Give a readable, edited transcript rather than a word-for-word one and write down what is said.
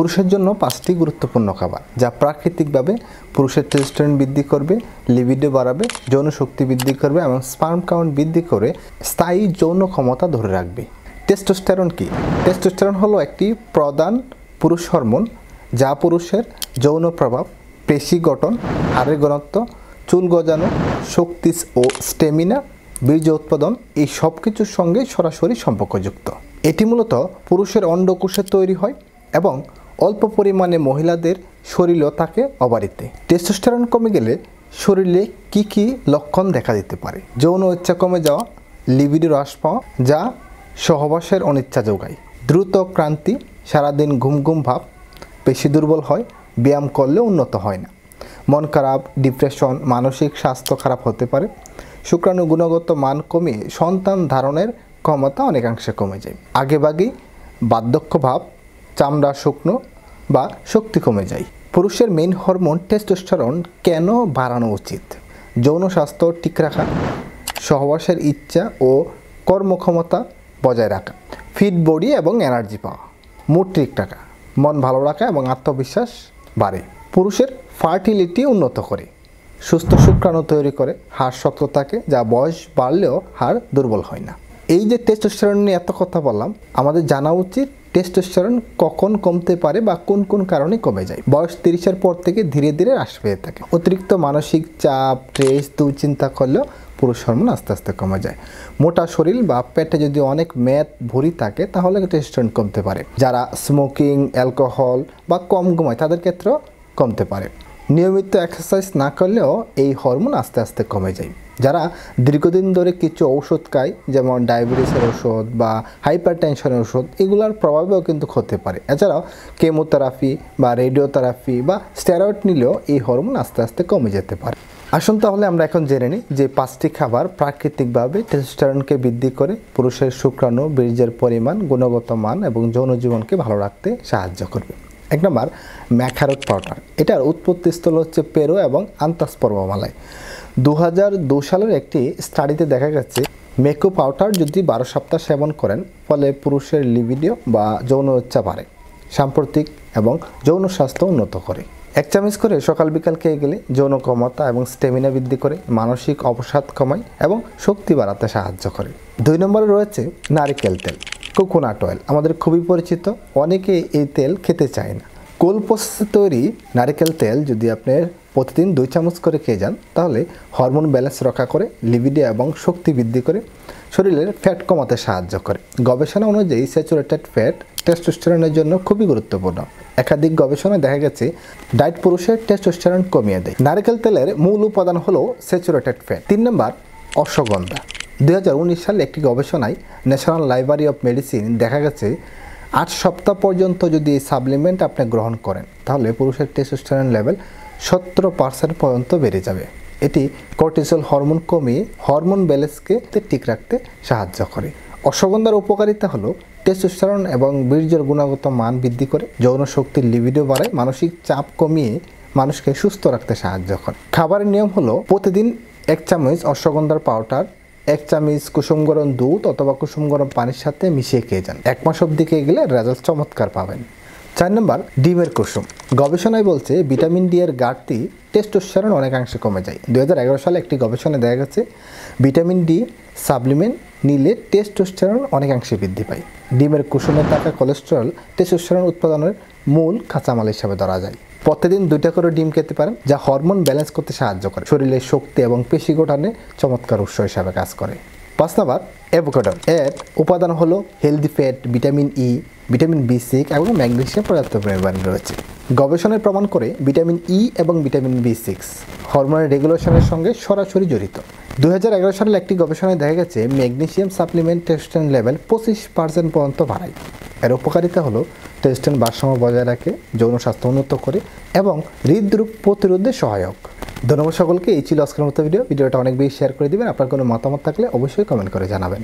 পুরুষের জন্য 5টি গুরুত্বপূর্ণ খাবার যা প্রাকৃতিকভাবে পুরুষের টেস্টোস্টেরন বৃদ্ধি করবে, লিবিডো বাড়াবে, যৌন শক্তি বৃদ্ধি করবে এবং স্পার্ম কাউন্ট বৃদ্ধি করে স্থায়ী যৌন ক্ষমতা ধরে রাখবে। টেস্টোস্টেরন কি? টেস্টোস্টেরন হলো একটি প্রধান পুরুষ হরমোন যা পুরুষের যৌন প্রভাব, পেশি গঠন, হাড়ের ঘনত্ব, চুল গজানো, শক্তি ও স্টেমিনা, বীর্য উৎপাদন এই সব কিছুর সঙ্গে সরাসরি সম্পর্কযুক্ত। এটি মূলত পুরুষের অন্ডকোষে তৈরি হয় এবং অল্প পরিমাণে মহিলাদের শরীরেও থাকে অবারিতে। টেস্টোস্টেরন কমে গেলে শরীরে কি কি লক্ষণ দেখা দিতে পারে? যৌন ইচ্ছা কমে যাওয়া, লিবিডো হ্রাস পাওয়া যা সহবাসের অনিচ্ছা যোগায়, দ্রুত ক্লান্তি, সারাদিন ঘুম ঘুম ভাব, পেশি দুর্বল হয়, ব্যায়াম করলেও উন্নত হয় না, মন খারাপ, ডিপ্রেশন, মানসিক স্বাস্থ্য খারাপ হতে পারে, শুক্রাণু গুণগত মান কমে সন্তান ধারণের ক্ষমতা অনেকাংশে কমে যায়, আগেভাগেই বার্ধক্য ভাব, চামড়া শুকনো বা শক্তি কমে যায়। পুরুষের মেইন হরমোন টেস্টোস্টেরন কেন বাড়ানো উচিত? যৌন স্বাস্থ্য ঠিক রাখা, সহবাসের ইচ্ছা ও কর্মক্ষমতা বজায় রাখা, ফিট বডি এবং এনার্জি পাওয়া, মুড ঠিক রাখা, মন ভালো রাখা এবং আত্মবিশ্বাস বাড়ে, পুরুষের ফার্টিলিটি উন্নত করে, সুস্থ শুক্রাণু তৈরি করে, হাড় শক্ত থাকে যা বয়স বাড়লেও হাড় দুর্বল হয় না। এই যে টেস্টোস্টেরন নিয়ে এত কথা বললাম, আমাদের জানা উচিত টেস্টোস্টেরন কখন কমতে পারে বা কোন কোন কারণে কমে যায়। বয়স 30-এর পর থেকে ধীরে ধীরে হ্রাস পেয়ে থাকে। অতিরিক্ত মানসিক চাপ, স্ট্রেস, দুশ্চিন্তা করলেও পুরুষ হরমোন আস্তে আস্তে কমে যায়। মোটা শরীর বা পেটে যদি অনেক মেদ ভরি থাকে তাহলে টেস্টোস্টেরন কমতে পারে। যারা স্মোকিং, অ্যালকোহল বা কম ঘুমায় তাদের ক্ষেত্রেও কমতে পারে। নিয়মিত এক্সারসাইজ না করলেও এই হরমোন আস্তে আস্তে কমে যায়। যারা দীর্ঘদিন ধরে কিছু ঔষধ খায়, যেমন ডায়াবেটিসের ওষুধ বা হাইপার টেনশনের ওষুধ, এগুলোর প্রভাবেও কিন্তু হতে পারে। এছাড়াও কেমোথেরাপি বা রেডিওথেরাপি বা স্টেরয়েড নিলেও এই হরমোন আস্তে আস্তে কমে যেতে পারে। আসুন তাহলে আমরা এখন জেনে নিই যে 5টি খাবার প্রাকৃতিকভাবে টেস্টোস্টেরনকে বৃদ্ধি করে পুরুষের শুক্রাণু, বীর্যের পরিমাণ, গুণগত মান এবং যৌন জীবনকে ভালো রাখতে সাহায্য করবে। 1 নম্বর, ম্যাকারোট পাউডার। এটার উৎপত্তিস্থল হচ্ছে পেরু এবং আন্তাস পর্বতমালায়। 2002 সালের একটি স্টাডিতে দেখা গেছে মেকো পাউডার যদি 12 সপ্তাহ সেবন করেন ফলে পুরুষের লিবিডো বা যৌন ইচ্ছা বাড়ে, সাম্প্রতিক এবং যৌন স্বাস্থ্য উন্নত করে। 1 চামচ করে সকাল বিকাল খেয়ে গেলে যৌন ক্ষমতা এবং স্টেমিনা বৃদ্ধি করে, মানসিক অবসাদ কমায় এবং শক্তি বাড়াতে সাহায্য করে। 2 নম্বরে রয়েছে নারিকেল তেল, কোকোনাট অয়েল। আমাদের খুবই পরিচিত, অনেকে এই তেল খেতে চায় না। কোল্ড প্রসেসে তৈরি নারিকেল তেল যদি আপনি প্রতিদিন 2 চামচ করে খেয়ে যান তাহলে হরমোন ব্যালেন্স রক্ষা করে, লিবিডো এবং শক্তি বৃদ্ধি করে, শরীরের ফ্যাট কমাতে সাহায্য করে। গবেষণা অনুযায়ী স্যাচুরেটেড ফ্যাট টেস্টোস্টেরনের জন্য খুবই গুরুত্বপূর্ণ। একাধিক গবেষণায় দেখা গেছে ডায়েট পুরুষের টেস্টোস্টেরন কমিয়ে দেয়। নারিকেল তেলের মূল উপাদান হলো স্যাচুরেটেড ফ্যাট। 3 নম্বর, অশ্বগন্ধা। 2019 সালে একটি গবেষণায় ন্যাশনাল লাইব্রেরি অফ মেডিসিন দেখা গেছে 8 সপ্তাহ পর্যন্ত যদি এই সাপ্লিমেন্ট আপনি গ্রহণ করেন তাহলে পুরুষের টেস্টোস্টেরন লেভেল 17% পর্যন্ত বেড়ে যাবে। এটি কর্টিসল হরমোন কমিয়ে হরমোন ব্যালেন্সকে ঠিক রাখতে সাহায্য করে। অশ্বগন্ধার উপকারিতা হলো টেস্টোস্টেরন এবং বীর্যের গুণগত মান বৃদ্ধি করে, যৌন শক্তির লিবিডো বাড়ায়, মানসিক চাপ কমিয়ে মানুষকে সুস্থ রাখতে সাহায্য করে। খাবারের নিয়ম হলো প্রতিদিন 1 চামচ অশ্বগন্ধার পাউডার 1 চামচ কুসুম গরম দুধ অথবা কুসুম গরম পানির সাথে মিশিয়ে খেয়ে যান। 1 মাস অবধি খেয়ে গেলে রেজাল্ট চমৎকার পাবেন। 4 নম্বর, ডিমের কুসুম। গবেষণায় বলছে ভিটামিন ডি এর ঘাটতি টেস্টোস্টেরন অনেকাংশে কমে যায়। 2011 সালে একটি গবেষণায় দেখা গেছে ভিটামিন ডি সাপ্লিমেন্ট নিলে টেস্টোস্টেরন অনেকাংশে বৃদ্ধি পায়। ডিমের কুসুমে থাকা কোলেস্টেরল টেস্টোস্টেরন উৎপাদনের মূল কাঁচামাল হিসাবে ধরা যায়। প্রতিদিন 2টা করে ডিম খেতে পারেন যা হরমোন ব্যালেন্স করতে সাহায্য করে, শরীরের শক্তি এবং পেশি গঠনে চমৎকার উৎস হিসাবে কাজ করে। 5 নম্বর, অ্যাভোকাডো। এর উপাদান হলো healthy fat, vitamin E, vitamin B6 এবং ম্যাগনেসিয়াম পর্যাপ্ত পরিমাণে রয়েছে। গবেষণায় প্রমাণ করে ভিটামিন ই এবং ভিটামিন B6 হরমোনের রেগুলেশনের সঙ্গে সরাসরি জড়িত। 2011 সালের একটি গবেষণায় দেখা গেছে ম্যাগনেসিয়াম সাপ্লিমেন্ট টেস্টোস্টেরন লেভেল 25% পর্যন্ত বাড়ায়। এর উপকারিতা হলো টেস্টোস্টেরন ভারসাম্য বজায় রাখে, যৌন স্বাস্থ্য উন্নত করে এবং হৃদরোগ প্রতিরোধে সহায়ক। ধন্যবাদ সকলকে। এই ছিল আজকের মতো ভিডিওটা অনেক বেশি শেয়ার করে দিবেন। আপনার কোনো মতামত থাকলে অবশ্যই কমেন্ট করে জানাবেন।